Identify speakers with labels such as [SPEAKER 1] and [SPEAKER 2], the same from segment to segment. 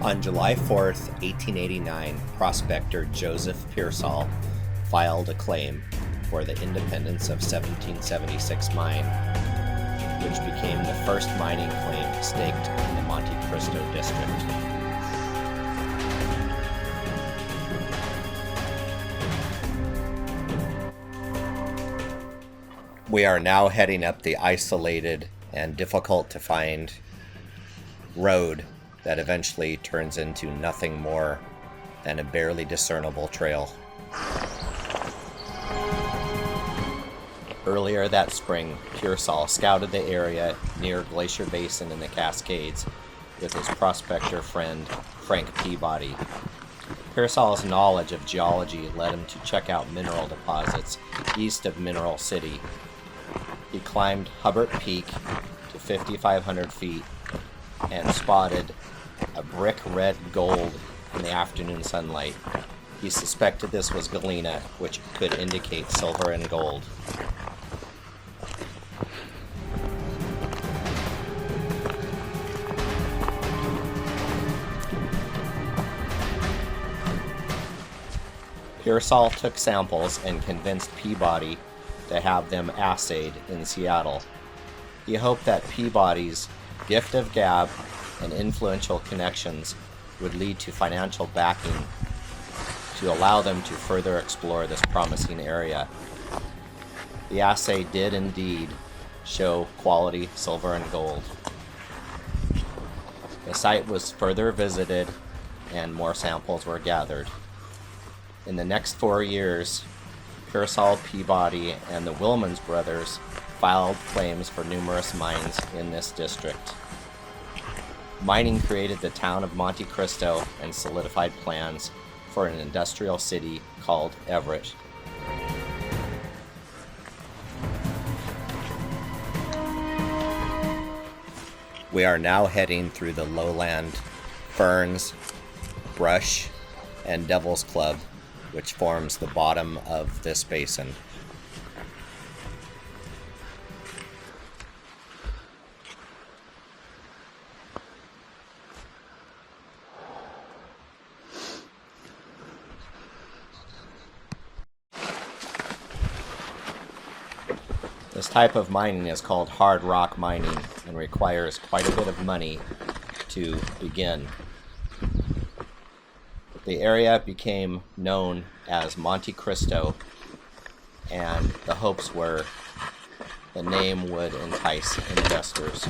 [SPEAKER 1] On July 4th, 1889, prospector Joseph Pearsall filed a claim for the Independence of 1776 mine, which became the first mining claim staked in the Monte Cristo district. We are now heading up the isolated and difficult to find road that eventually turns into nothing more than a barely discernible trail. Earlier that spring, Pearsall scouted the area near Glacier Basin in the Cascades with his prospector friend Frank Peabody. Pearsall's knowledge of geology led him to check out mineral deposits east of Mineral City. He climbed Hubbard Peak to 5,500 feet and spotted a brick red gold in the afternoon sunlight. He suspected this was galena, which could indicate silver and gold. Pearsall took samples and convinced Peabody to have them assayed in Seattle. He hoped that Peabody's gift of gab and influential connections would lead to financial backing to allow them to further explore this promising area. The assay did indeed show quality silver and gold. The site was further visited and more samples were gathered. In the next 4 years, Pearsall, Peabody, and the Wilmans brothers filed claims for numerous mines in this district. Mining created the town of Monte Cristo and solidified plans for an industrial city called Everett. We are now heading through the lowland, ferns, brush, and Devil's Club, which forms the bottom of this basin. This type of mining is called hard rock mining and requires quite a bit of money to begin. The area became known as Monte Cristo, and the hopes were the name would entice investors.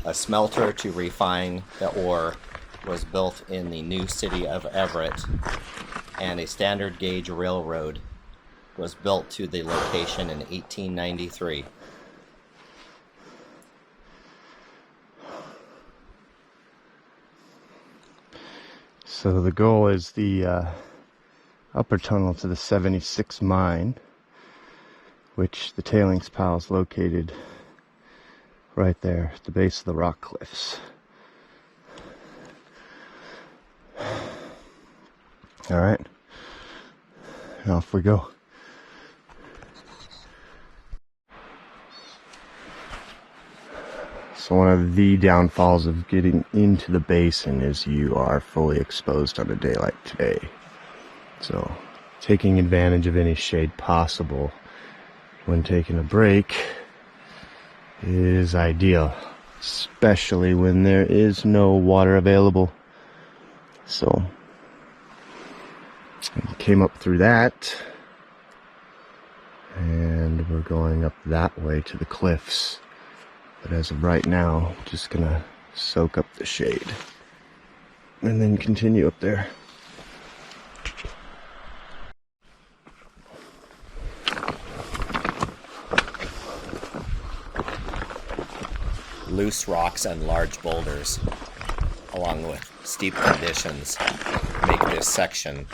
[SPEAKER 1] A smelter to refine the ore was built in the new city of Everett, and a standard gauge railroad was built to the location in 1893.
[SPEAKER 2] So the goal is the upper tunnel to the 76 mine, which the tailings pile is located right there at the base of the rock cliffs. All right, and off we go. So one of the downfalls of getting into the basin is you are fully exposed on a day like today. So taking advantage of any shade possible when taking a break is ideal, especially when there is no water available. So I came up through that, and we're going up that way to the cliffs. But as of right now, just gonna soak up the shade and then continue up there.
[SPEAKER 1] Loose rocks and large boulders, along with steep conditions, make this section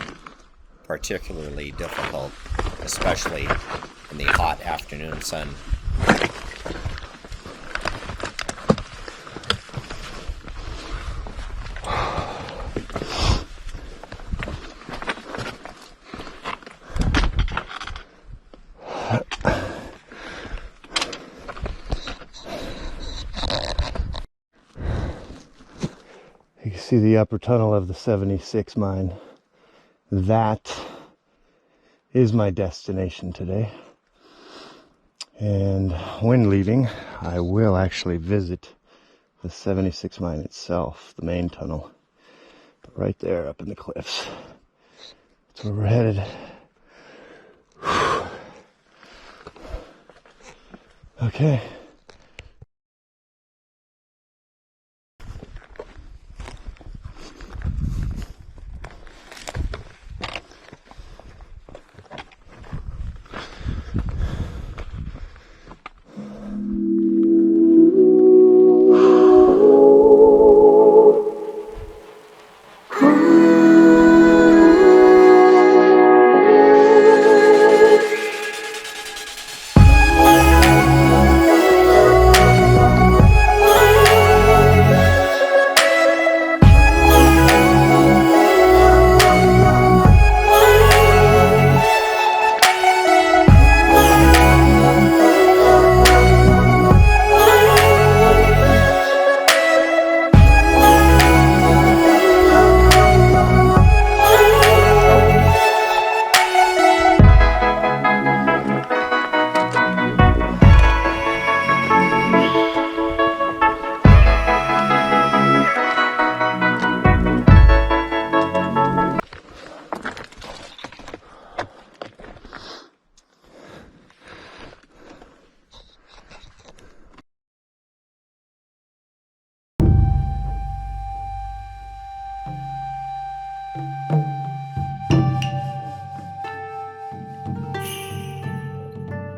[SPEAKER 1] particularly difficult, especially in the hot afternoon sun.
[SPEAKER 2] You can see the upper tunnel of the 76 mine. That is my destination today. And when leaving, I will actually visit the 76 mine itself, the main tunnel. But right there up in the cliffs. That's where we're headed. Okay.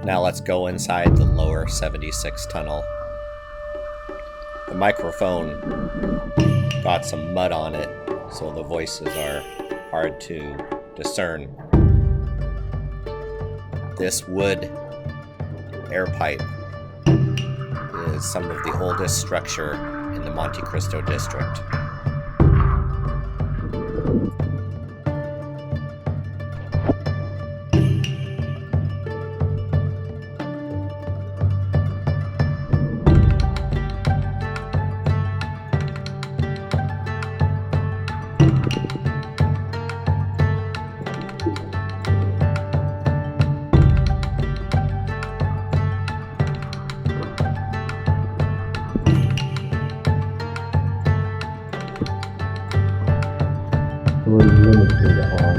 [SPEAKER 1] Now let's go inside the lower 76 tunnel. The microphone got some mud on it, so the voices are hard to discern. This wood air pipe is some of the oldest structure in the Monte Cristo district.
[SPEAKER 2] We're limited on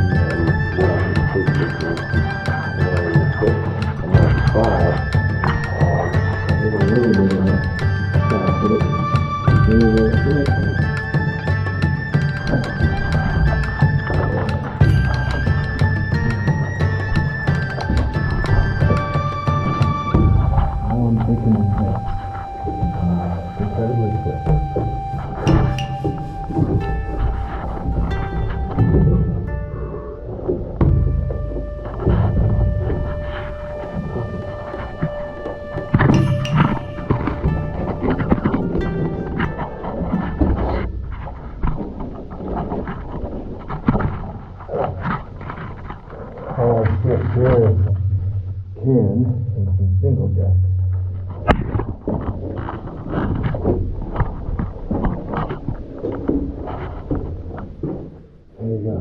[SPEAKER 2] incredibly quick. Here is can and some single jacks. There you go.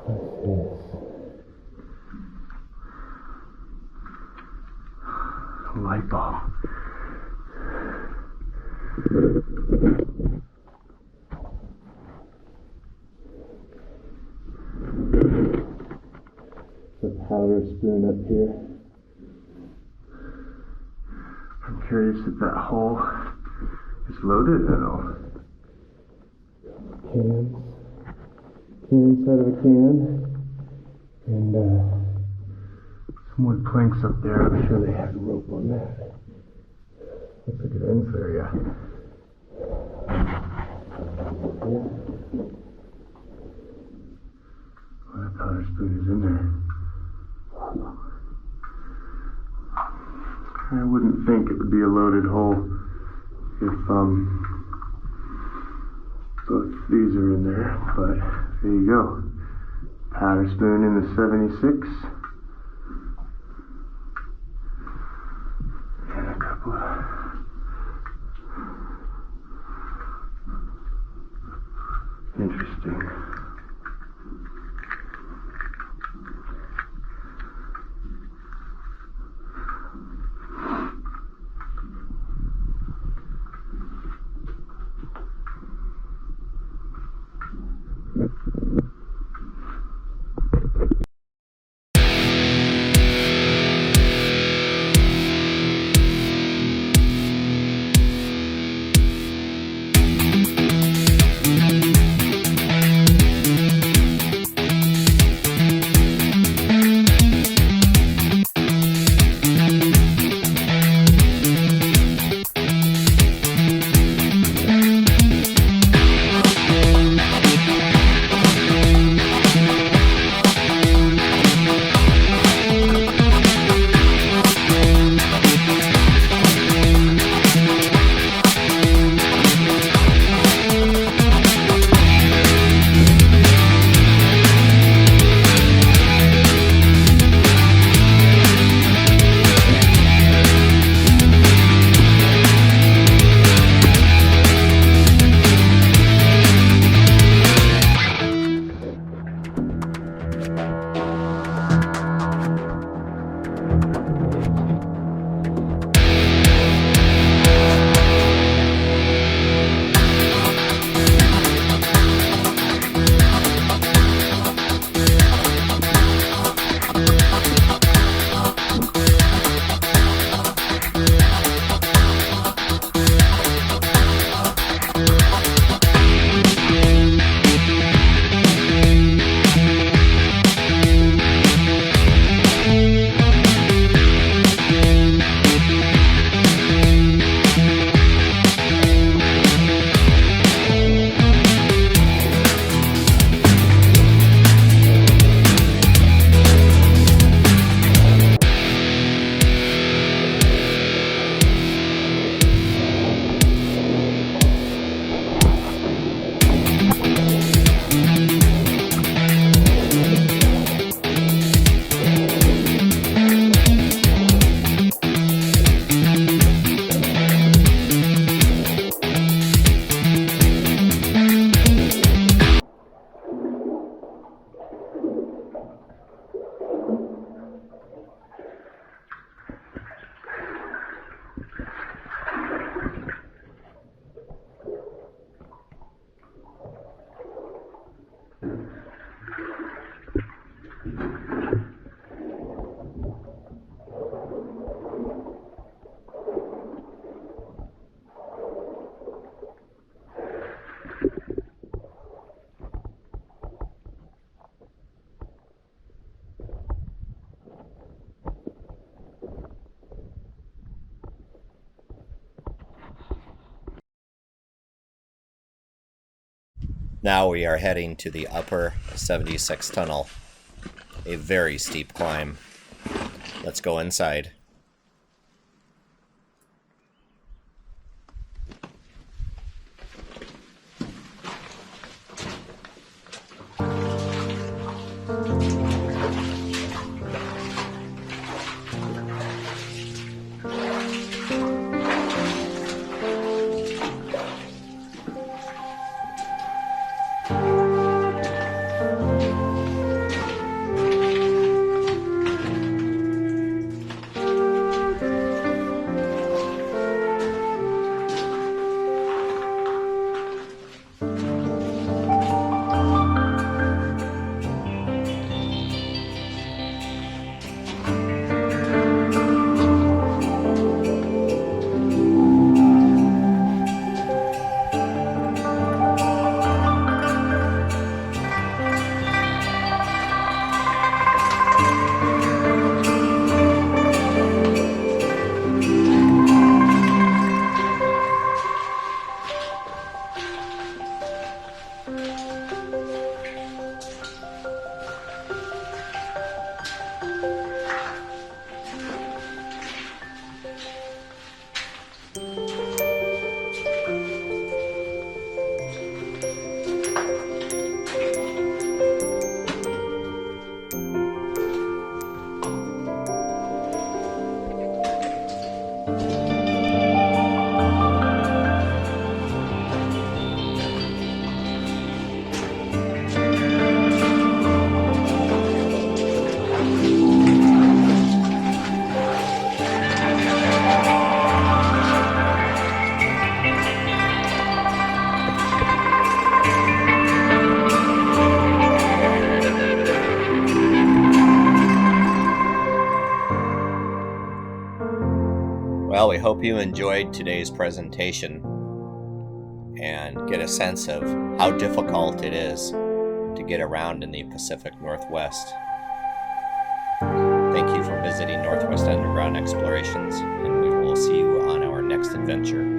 [SPEAKER 2] What's this? Light bulb. The powder spoon up here. I'm curious if that hole is loaded at all. Cans. Can inside of a can. And some wood planks up there. I'm sure they had rope on that. Looks like it ends there, yeah. Yeah. Well, that powder spoon is in there. I wouldn't think it would be a loaded hole if both these are in there, but there you go. Powder spoon in the 76. And a couple of interesting.
[SPEAKER 1] Now we are heading to the upper 76 tunnel. A very steep climb. Let's go inside. Well, we hope you enjoyed today's presentation and get a sense of how difficult it is to get around in the Pacific Northwest. Thank you for visiting Northwest Underground Explorations, and we will see you on our next adventure.